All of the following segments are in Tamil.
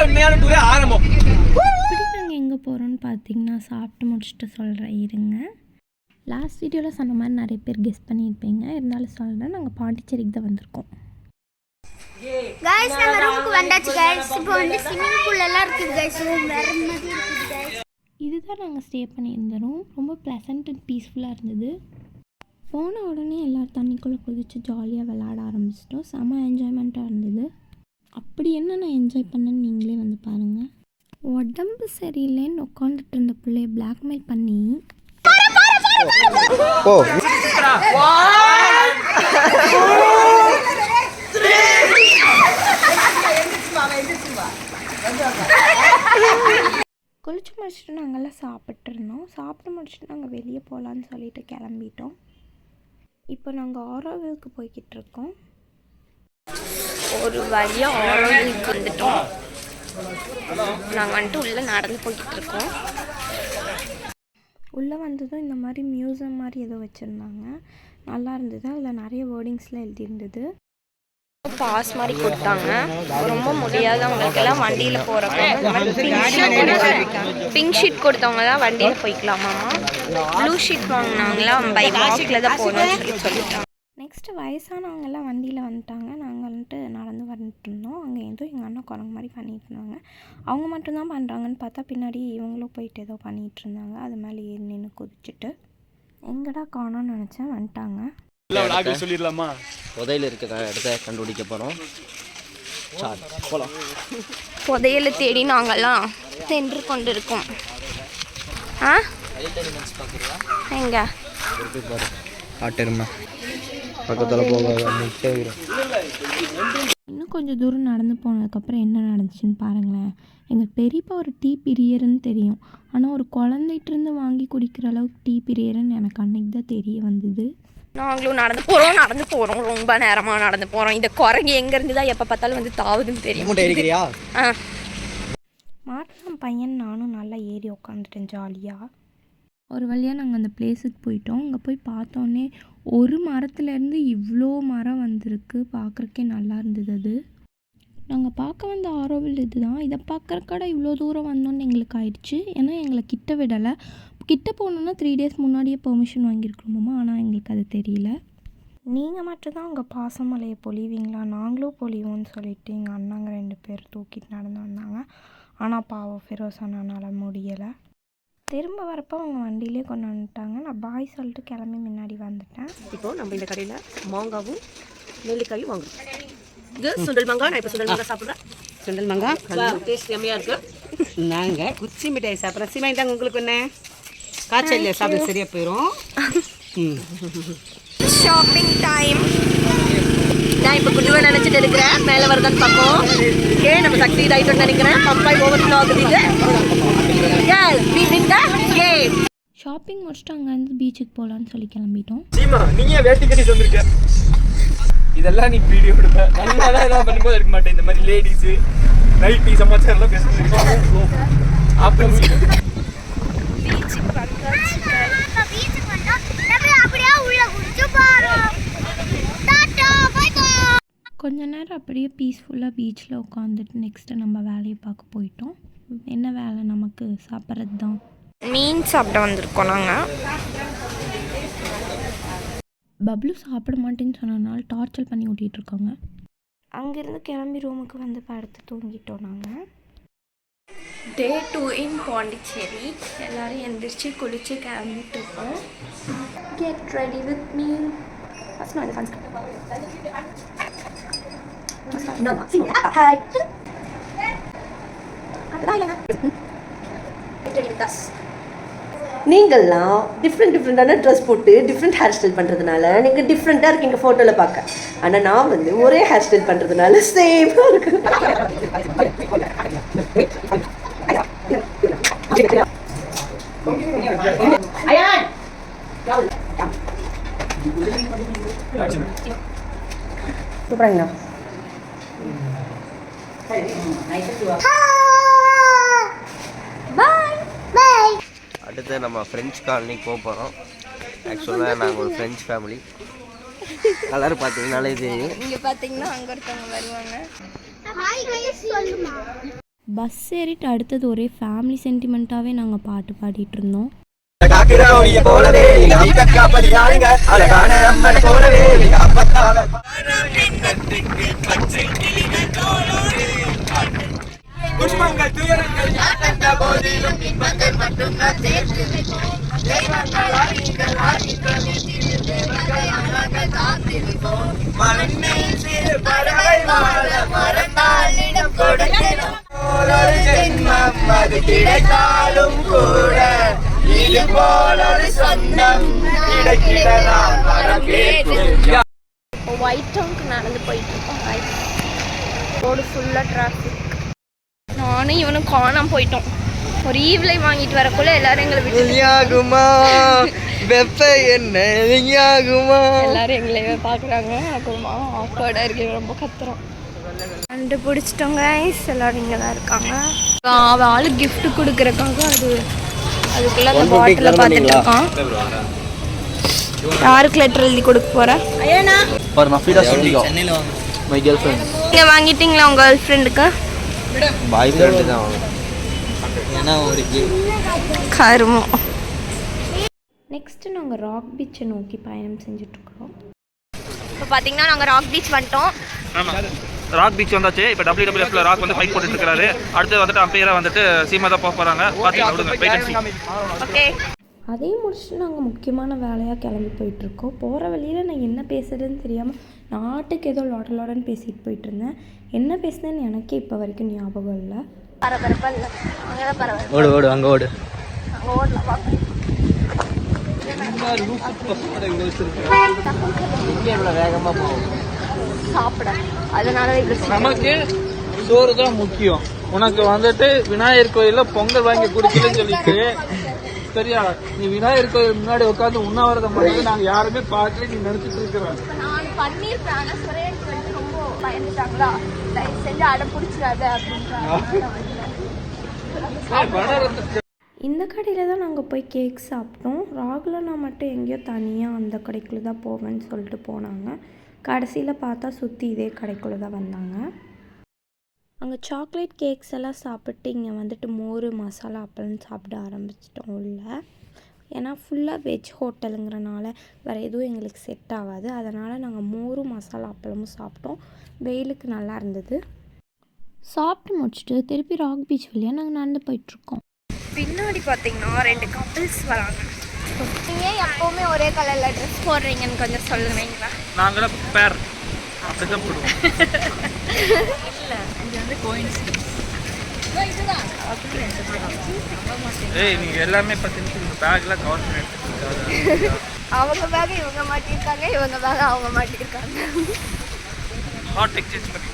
உண்மையான டூரே ஆரம்பம். நாங்கள் எங்கே போகிறோன்னு பார்த்தீங்கன்னா சாப்பிட்டு முடிச்சுட்டு சொல்கிறேன் இருங்க. லாஸ்ட் வீடியோவில் சொன்ன மாதிரி நிறைய பேர் கெஸ் பண்ணியிருப்பீங்க, இருந்தாலும் சொல்கிறேன். நாங்கள் பாண்டிச்சேரிக்கு தான் வந்திருக்கோம். गाइस நம்ம ரூமுக்கு வந்தாச்சு गाइस. இப்போ வந்து ஸ்விமிங் பூல் எல்லாம் இருக்குது गाइस. ரூம் வேற மாதிரி இருக்குது गाइस. இதுதான் நாங்கள் ஸ்டே பண்ணியிருந்த ரூம். ரொம்ப ப்ளசன்ட் அண்ட் பீஸ்ஃபுல்லாக இருந்தது. போன உடனே எல்லோரும் தண்ணிக்குள்ளே குதித்து ஜாலியாக விளையாட ஆரம்பிச்சிட்டோம். செம்ம என்ஜாய்மெண்ட்டாக இருந்தது. அப்படி என்ன நான் என்ஜாய் பண்ணேன்னு நீங்களே வந்து பாருங்கள். உடம்பு சரியில்லைன்னு உட்காந்துட்டு இருந்த பிள்ளைய பிளாக்மெயில் பண்ணி குளிச்சு முடிச்சுட்டு நாங்கள்லாம் சாப்பிட்டு இருந்தோம். சாப்பிட்டு முடிச்சுட்டு நாங்கள் வெளியே போகலான்னு சொல்லிட்டு கிளம்பிட்டோம். இப்போ நாங்கள் ஆரோவிலுக்கு போய்கிட்டு இருக்கோம். ஒரு வழியாக ஆரோவிலுக்கு வந்துட்டோம். நாங்கள் வந்துட்டு உள்ளே நடந்து போய்கிட்டு இருக்கோம். உள்ளே வந்ததும் இந்த மாதிரி மியூசியம் மாதிரி ஏதோ வச்சுருந்தாங்க, நல்லா இருந்தது. அதில் நிறைய வேர்டிங்ஸ்லாம் எழுதியிருந்தது. பாஸ் மாதிரி கொடுத்தாங்க. ரொம்ப முடியாதவங்களுக்கெல்லாம் வண்டியில் போகிறப்ப பிங்க் ஷீட் கொடுத்தவங்க தான் வண்டியில் போய்க்கலாமாம்மா. ப்ளூ ஷீட் வாங்கினவங்களாம் பை வாக்கில் தான் போகணும்னு சொல்லிட்டாங்க. நெக்ஸ்ட்டு வயசானவங்கெல்லாம் வண்டியில் வந்துட்டாங்க. நாங்கள் வந்துட்டு நடந்து வந்துட்டு இருந்தோம். அங்கே ஏதோ எங்கள் அண்ணா குரங்கு மாதிரி பண்ணிகிட்டு இருந்தாங்க. அவங்க மட்டும்தான் பண்ணுறாங்கன்னு பார்த்தா பின்னாடி இவங்களும் போயிட்டு ஏதோ பண்ணிகிட்டு இருந்தாங்க. அது மேலே ஏறி நின்று குதிச்சுட்டு எங்கடா காணோன்னு நினச்சேன், வந்துட்டாங்க. சொல்லிடலாமா? புதையல் இருக்க இடத்த கண்டுபிடிக்க போகிறோம். புதையலை தேடி நாங்கள்லாம் சென்று கொண்டு இருக்கோம். எங்க பக்கத்தில் போகாத. இன்னும் கொஞ்சம் தூரம் நடந்து போனதுக்கப்புறம் என்ன நடந்துச்சுன்னு பாருங்களேன். எங்கள் பெரியப்பா ஒரு டீ பிரியர்னு தெரியும், ஆனால் ஒரு குழந்தைகிட்டேருந்து வாங்கி குடிக்கிற அளவுக்கு டீ பிரியர்னு எனக்கு அன்றைக்கி தான் தெரிய வந்தது. நாங்களும் நடந்து போகிறோம் ரொம்ப நேரமாக நடந்து போகிறோம். இந்த குரங்கு எங்கேருந்து தான் எப்போ பார்த்தாலும் வந்து தாவுதுன்னு தெரியும். மாற்றம் பையன் நானும் நல்லா ஏறி உட்காந்துட்டேன் ஜாலியாக. ஒரு வழியாக நாங்கள் அந்த பிளேஸுக்கு போயிட்டோம். அங்கே போய் பார்த்தோன்னே ஒரு மரத்துலேருந்து இவ்வளோ மரம் வந்திருக்கு. பார்க்குறக்கே நல்லா இருந்தது. அது நாங்கள் பார்க்க வந்த ஆரோவில் இது தான். இதை பார்க்குறக்கட இவ்வளோ தூரம் வந்தோன்னு எங்களுக்கு ஆயிடுச்சு. ஏன்னா எங்களை கிட்ட விடலை. கிட்ட போகணுன்னா 3 days முன்னாடியே பெர்மிஷன் வாங்கியிருக்கணுமாம்மா, ஆனால் எங்களுக்கு அது தெரியல. நீங்கள் மட்டும்தான் அங்கே பாசமலையை பொழிவீங்களா? நாங்களும் பொழிவோன்னு சொல்லிட்டு எங்கள் அண்ணாங்க 2 பேர் தூக்கிட்டு நடந்து வந்தாங்க. ஆனால் பாவம் ஃபெரோசானால முடியலை. திரும்ப வரப்போ அவங்க வண்டியிலே கொண்டு வந்துட்டாங்க. நான் பாய் சொல்லிட்டு கிளம்பி முன்னாடி வந்துட்டேன். இப்போது நம்ம இந்த கடையில் மாங்காவும் நெல்லிக்காயும் வாங்குறோம். இது சுண்டல் மாங்காய். நான் இப்போ சுண்டல் மாங்காய் சாப்பிட்றேன். சுண்டல் மாங்காய் டேஸ்ட் செம்மையாக இருக்குது. நாங்கள் குச்சி மிட்டாய் சாப்பிட்றோம். சீமாய் தாங்க உங்களுக்கு ஒன்று காய்ச்சல் சாப்பிட சரியாக போயிடும். Shopping time. நான் இப்போ குடுவை நினச்சிட்டு இருக்கிறேன். மேலே வருதான்னு பார்ப்போம். நம்ம சக்சீட் ஆகிட்டோன்னு நினைக்கிறேன். பம்பாய் ஓவர் ஆகுது. ஷாப்பிங் முடிச்சுட்டு அங்கேருந்து பீச்சுக்கு போகலான்னு சொல்லி கிளம்பிட்டோம். சீமா, நீங்க வேட்டி கட்டி வந்திருக்க. இதெல்லாம் நீ வீடியோ எடுப்ப. நல்லா தான் ஏதாவது பண்ணும்போது இருக்க மாட்டேன். இந்த மாதிரி லேடிஸு நைட்டி சமாச்சாரம்லாம் பேசுறீங்க. அப்போ கொஞ்ச நேரம் அப்படியே பீஸ்ஃபுல்லாக பீச்சில் உட்காந்துட்டு நெக்ஸ்ட்டு நம்ம வேலையை பார்க்க போயிட்டோம். என்ன வேலை நமக்கு? சாப்பிட்றது தான். மீன் சாப்பிட வந்திருக்கோம் நாங்கள். பப்ளு சாப்பிட மாட்டேன்னு சொன்னதுனால டார்ச்சர் பண்ணி ஓட்டிகிட்டு இருக்காங்க. அங்கேருந்து கிளம்பி ரூமுக்கு வந்து படுத்து தூங்கிட்டோம் நாங்கள். Day 2 இன் பாண்டிச்சேரி. எல்லோரும் எந்திரிச்சு குளித்து கிளம்பிட்டு இருக்கோம். Get ready with me. First நான் ஃபன்ஸ் நீங்கள்லாம் டிஃப்ரெண்டான ட்ரெஸ் போட்டு டிஃப்ரெண்ட் ஹேர் ஸ்டைல் பண்ணுறதுனால நீங்கள் டிஃப்ரெண்ட்டாக இருக்கீங்க ஃபோட்டோவில் பார்க்க. ஆனால் நான் வந்து ஒரே ஹேர் ஸ்டைல் பண்ணுறதுனால சேமாக இருக்கு. சூப்பராங்கண்ணா. அடுத்து நம்ம ஃப்ரெஞ்ச் காலனிக்கு போக போகிறோம். ஆக்சுவலாக நாங்கள் ஒரு ஃப்ரெஞ்ச் ஃபேமிலி. கலர் பார்த்தீங்கன்னாலே தெரியும். இங்கே பார்த்தீங்கன்னா அங்கே ஒருத்தவங்க வருவாங்க. பஸ் ஏறிட்டு அடுத்தது ஒரே ஃபேமிலி சென்டிமெண்ட்டாகவே நாங்கள் பாட்டு பாடிட்டு இருந்தோம். ஒயிட் டவுனுக்கு நடந்து போயிட்டு இருக்கோம். ரோடு ஃபுல்லாக டிராஃபிக். நானும் இவனும் காணாமல் போயிட்டோம். ஒரு ஈவ்லை வாங்கிட்டு வரக்குள்ள எல்லாரும் எங்களை விட்டு எல்லாரும் எங்களை பார்க்குறாங்க. ஆகுமா ஆக்வர்டாக இருக்கு, ரொம்ப கத்துறோம். கண்டுபிடிச்சிட்டோங்க. எல்லாரும் இங்கே தான் இருக்காங்க. அவள் ஆளு கிஃப்ட் கொடுக்குறக்காக அதுக்குள்ளே அந்த பாட்டிலை பார்த்துட்டு இருக்கான். யாருக்கு லெட்டர் எழுதி கொடுக்க போகிறேன்? நீங்கள் வாங்கிட்டீங்களா உங்கள் கேர்ள் ஃப்ரெண்டுக்கு? பாய் ஃப்ரெண்டு தான் கருமோ. நெக்ஸ்ட்டு நாங்கள் ராக் பீச்சை நோக்கி பயணம் செஞ்சுட்ருக்குறோம். இப்போ பார்த்தீங்கன்னா நாங்கள் ராக் பீச் வந்துட்டோம். ஆமாம், ராக் பீச் வந்தாச்சு. இப்போ WWFல ராக் வந்து ஃபைட் போட்டுட்டு இருக்காரு. அடுத்து வந்துட்டு அம்பையராக வந்துட்டு சீமா தான் போக போகிறாங்க. ஓகே, அதே முடிச்சுட்டு நாங்கள் முக்கியமான வேலையாக கிளம்பி போயிட்டுருக்கோம். போகிற வழியில் நான் என்ன பேசுகிறதுன்னு தெரியாமல் நாட்டுக்கு ஏதோ லோடன்னு பேசிகிட்டு போயிட்டுருந்தேன். என்ன பேசுனேன்னு எனக்கே இப்போ வரைக்கும் ஞாபகம் இல்லை. பரபரப்பாக இல்லை, அங்கே தான் பரவாயில்ல. ஓடு ஓடு அங்கே ஓடு. அங்கே ஓடலாம். வேகமாக போகும் சாப்பிட, அதனால நமக்கு சோறு தான் முக்கியம். உனக்கு வந்துட்டு விநாயகர் கோயில்ல பொங்கல் வாங்கி குடிக்கலன்னு சொல்லிட்டு சரியா, நீ விநாயகர் கோயில் முன்னாடி உட்காந்து உண்ணாவிரதம் பண்ணி நாங்க யாருமே பார்க்கல, நீ நினைச்சிட்டு இருக்கிறோம். நான் பண்ணிருப்பேன், ரொம்ப பயந்துட்டாங்களா, தயவு செஞ்சு அடை பிடிச்சிடாத அப்படின்ட்டு. இந்த கடையில் தான் நாங்கள் போய் கேக் சாப்பிட்டோம். ராகுலனா மட்டும் எங்கேயோ தனியாக அந்த கடைக்குள்ளே தான் போவேன்னு சொல்லிட்டு போனாங்க. கடைசியில் பார்த்தா சுற்றி இதே கடைக்குள்ளே தான் வந்தாங்க. அங்கே சாக்லேட் கேக்ஸ் எல்லாம் சாப்பிட்டு இங்கே வந்துட்டு மோர் மசாலா அப்பளம்னு சாப்பிட ஆரம்பிச்சிட்டோம் உள்ள. ஏன்னா ஃபுல்லாக வெஜ் ஹோட்டலுங்கிறனால வேறு எதுவும் எங்களுக்கு செட் ஆகாது. அதனால் நாங்கள் மோரும் மசாலா அப்பளமும் சாப்பிட்டோம். வெயிலுக்கு நல்லா இருந்தது. சாப்பிட்டு முடிச்சுட்டு திருப்பி ராக் பீச் வழியாக நாங்கள் நடந்து போயிட்டுருக்கோம். பின்னாடி பார்த்தீங்கன்னா 2 கப்பிள்ஸ் வராங்க. நீங்கள் எப்போவுமே ஒரே கலரில் ட்ரெஸ் போடுறீங்கன்னு கொஞ்சம் சொல்லுவீங்களா? நாங்களும் பேர் அப்படிதான் போடுவோம். இல்லை, இது வந்து கோயின்சிடன்ஸ். ஏய், நீங்க எல்லாமே பார்த்தீங்கன்னா இந்த பேக்ல கவர் பண்ணி எடுத்துக்கிட்டு அவங்க பேக் இவங்க மாட்டியிருக்காங்க, இவங்க பேக் அவங்க மாட்டியிருக்காங்க. ஹாட் எக்ஸ்சேஞ்ச் பண்ணி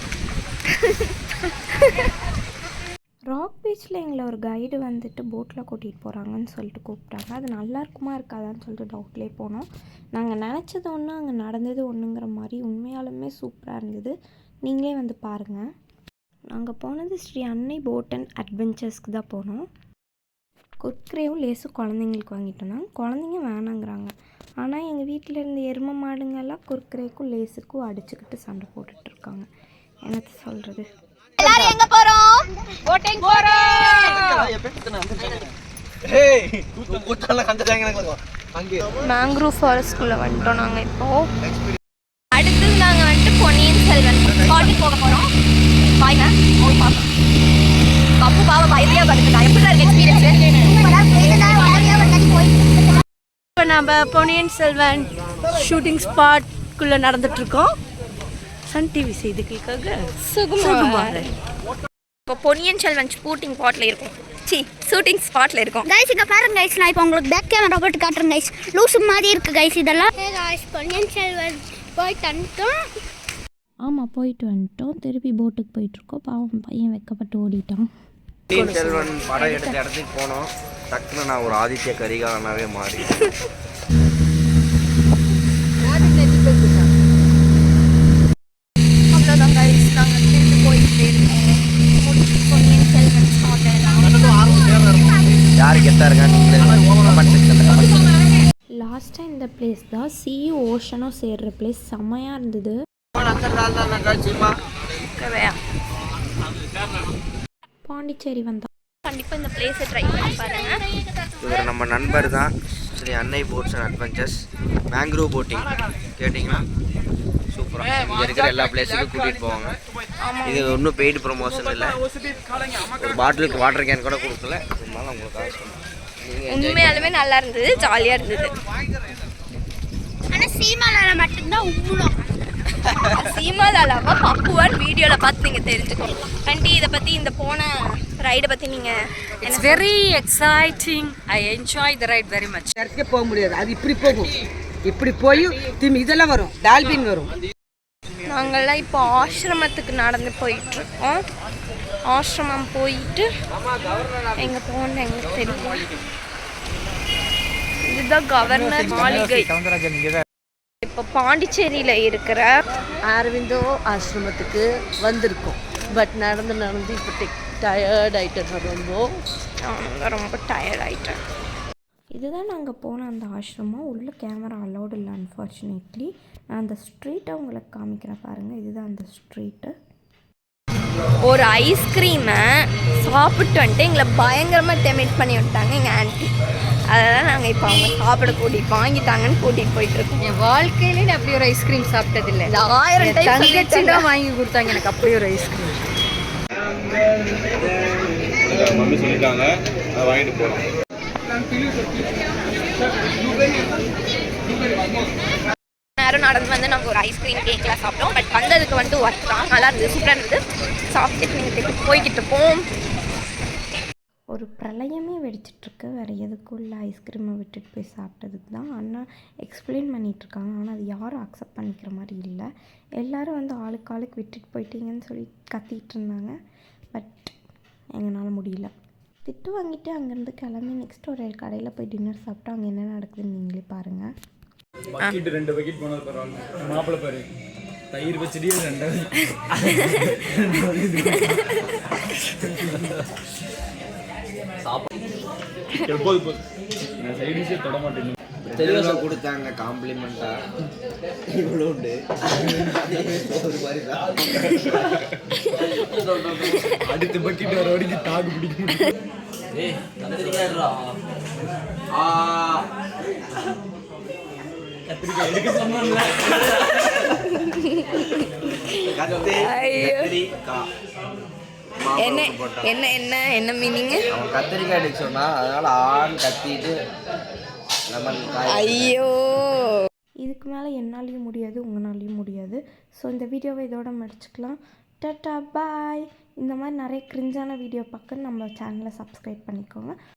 ராக் பீச்சில் எங்களை ஒரு கைடு வந்துட்டு போட்டில் கூட்டிகிட்டு போகிறாங்கன்னு சொல்லிட்டு கூப்பிட்டாங்க. அது நல்லா இருக்குமா இருக்காதான்னு சொல்லிட்டு டவுட்லேயே போனோம். நாங்கள் நினச்சது ஒன்று, அங்கே நடந்தது ஒன்றுங்கிற மாதிரி உண்மையாலுமே சூப்பராக இருந்தது. நீங்களே வந்து பாருங்கள். நாங்கள் போனது ஸ்ரீ அன்னை போட் அண்ட் அட்வென்ச்சர்ஸ்க்கு தான் போனோம். குர்குரேவும் லேஸும் குழந்தைங்களுக்கு வாங்கிட்டு வந்தாங்க. குழந்தைங்க வேணாங்கிறாங்க. ஆனால் எங்கள் வீட்டில் இருந்த எருமை மாடுங்கெல்லாம் குர்குரேக்கும் லேஸுக்கும் அடிச்சுக்கிட்டு சண்டை போட்டுட்ருக்காங்க. என்னத்தை சொல்கிறது? எல்லாரும் எங்க போறோம்? போட்டிங் போறோம். மேங்க்ரூவ் ஃபாரஸ்ட்குள்ள வந்துட்டோம் நாங்கள். இப்போ அடுத்து நாங்கள் வந்துட்டு பொன்னியின் செல்வன் பாட்டிங் போக போகிறோம். பாய்ங்க போய் பார்ப்போம். பப்பு பாவ பயத்திலே படுத்துட்டா. எப்படி இருக்கு எக்ஸ்பீரியன்ஸ்? இப்போ நம்ம Ponniyin Selvan shooting ஸ்பாட்குள்ளே நடந்துட்டுருக்கோம். Sun TV செய்திகளுக்காக சுகுமார். இப்போ பொன்னியின் செல்வன் ஷூட்டிங் ஸ்பாட்டில் இருக்கும். ஷூட்டிங் ஸ்பாட்டில் இருக்கும். கைஸ் இங்கே பாருங்க கைஸ், நான் இப்போ உங்களுக்கு பேக் கேமரா போட்டு காட்டுறேன் கைஸ். லூசு மாதிரி இருக்குது கைஸ் இதெல்லாம். கைஸ் பொன்னியின் செல்வன் போயிட்டு வந்துட்டோம். ஆமாம், போயிட்டு வந்துட்டோம். திருப்பி போட்டுக்கு போயிட்டுருக்கோம். பாவம் பையன் வெக்கப்பட்டு ஓடிட்டான். பொன்னியின் செல்வன் படம் எடுத்த இடத்துக்கு போனோம். டக்குன்னு நான் ஒரு ஆதித்ய கரிகாலனாவே மாறி அவ்வளோதான் கைஸ், நாங்கள் திருப்பி போயிட்டே இருக்கோம். பொன்னியின் செல்வன் யாரு கெத்தா லாஸ்ட்டாக இந்த பிளேஸ் தான் சீயும் ஓஷனும் சேர்ற பிளேஸ். செம்மையாக இருந்தது. பாண்டிச்சேரி வந்தோம். கண்டிப்பாக இந்த பிளேஸை ட்ரை பண்ணி பாருங்கள். இவர் நம்ம நண்பர் தான், ஸ்ரீ அன்னை bots and adventures. Mangrove boating கேட்டிங்கன்னா சூப்பராக இங்கே இருக்கிற எல்லா பிளேஸுக்கும் கூட்டிகிட்டு போவாங்க. இது ஒன்றும் பெய்டு ப்ரொமோஷன் இல்லை, ஒரு பாட்டிலுக்கு வாட்டர் கேன் கூட கொடுக்கல, இருந்தாலும் உங்களுக்காக சொன்னேன். உண்மையாலுமே நல்லா இருந்தது, ஜாலியாக இருந்தது. ஆனால் சீமாலால மட்டும்தான் உப்புணும். சீமாலாலாவா பப்புவான் வீடியோவில் பார்த்து நீங்கள் தெரிஞ்சுக்கணும். ஆண்டி இதை பற்றி இந்த போன ரைடை பற்றி நீங்கள் It's very exciting. I enjoy the ride very much. இடத்துக்கே போக முடியாது, அது இப்படி போகும், இப்படி போய் திரும்பி இதெல்லாம் வரும், டால்பின் வரும். நாங்கள்லாம் இப்போ ஆசிரமத்துக்கு நடந்து போயிட்டுருக்கோம். ஆசிரமம் போயிட்டு எங்கே போகணுன்னு எங்களுக்கு தெரியும். இதுதான் கவர்னர் மாளிகை. இப்போ பாண்டிச்சேரியில் இருக்கிற அரவிந்தோ ஆசிரமத்துக்கு வந்திருக்கோம். பட் நடந்து இப்போ டயர்ட் ஆகிட்டேன், ரொம்ப டயர்ட் ஆகிட்டேன். இதுதான் நாங்கள் போன அந்த ஆசிரமம். உள்ள கேமரா அலௌடு இல்லை அன்ஃபார்ச்சுனேட்லி. நான் அந்த ஸ்ட்ரீட்டை உங்களுக்கு காமிக்கிறேன் பாருங்கள். இதுதான் அந்த ஸ்ட்ரீட்டு. ஒரு ஐஸ்கிரீமை சாப்பிட்டு வந்துட்டு எங்களை பயங்கரமாக டெமிட் பண்ணி விட்டாங்க எங்கள் ஆன்ட்டி. அதெல்லாம் நாங்கள் இப்போ அவங்க சாப்பிட வாங்கிட்டாங்கன்னு கூட்டிகிட்டு போயிட்டுருக்கோம். என் வாழ்க்கையிலே நான் அப்படி ஒரு ஐஸ்கிரீம் சாப்பிட்டதில்லை. 1000 டைம் தங்கச்சி தான் வாங்கி கொடுத்தாங்க எனக்கு அப்படி ஒரு ஐஸ்கிரீம். மம்மி சொல்லிட்டாங்க, அதை வாங்கிட்டு போகிறோம். நேரம் நடந்து வந்து நாங்கள் ஒரு ஐஸ்கிரீம் கேக்லாம் சாப்பிட்டோம். பட் வந்ததுக்கு வந்துட்டு ஒர்க் தான், நல்லா இருந்தது, சூப்பராக இருந்தது. சாப்பிட்டுட்டு நீங்கள் போய்கிட்டு இருப்போம். ஒரு பிரளயமே வெடிச்சிட்ருக்கு. வேறு எதுக்குள்ள ஐஸ்கிரீமை விட்டுட்டு போய் சாப்பிட்டதுக்கு தான் அண்ணா எக்ஸ்பிளைன் பண்ணிகிட்ருக்காங்க. ஆனால் அது யாரும் அக்செப்ட் பண்ணிக்கிற மாதிரி இல்லை. எல்லோரும் வந்து ஆளுக்கு விட்டுட்டு போயிட்டீங்கன்னு சொல்லி கத்திகிட்டு இருந்தாங்க. பட் எங்களால் முடியல. திட்டு வாங்கிட்டு அங்கேருந்து கிளம்பி நெக்ஸ்ட் ஒரு கடையில் போய் டின்னர் சாப்பிட்டோம். அங்கே என்ன நடக்குதுன்னு நீங்களே பாருங்கள். பக்கெட் 2 பக்கெட் போனது பரவாயில்ல. மாப்பிள்ளை பாரு, தயிர் வச்சுட்டே 2 போது நான் சைடிஷே தொட மாட்டேன். தெளிவாக கொடுத்தாங்க காம்ப்ளிமெண்ட்டாக. இவ்வளோ உண்டு ஒரு மாதிரி தான். அடுத்த பக்கெட் வர வரைக்கும் தாக்கு பிடிக்க முடியும். கத்திரிக்காய் எடுக்க சொன்னால என்ன மீனிங்? அவன் கத்திரிக்காய் எடுக்க சொன்னா, அதனால ஆண் கத்திட்டு ஐயோ, இதுக்கு மேலே என்னாலையும் முடியாது, உங்களாலையும் முடியாது. ஸோ இந்த வீடியோவை இதோட முடிச்சுக்கலாம். டாடா பாய். இந்த மாதிரி நிறைய கிரிஞ்சான வீடியோ பார்க்க நம்ம சேனலை சப்ஸ்கிரைப் பண்ணிக்கோங்க.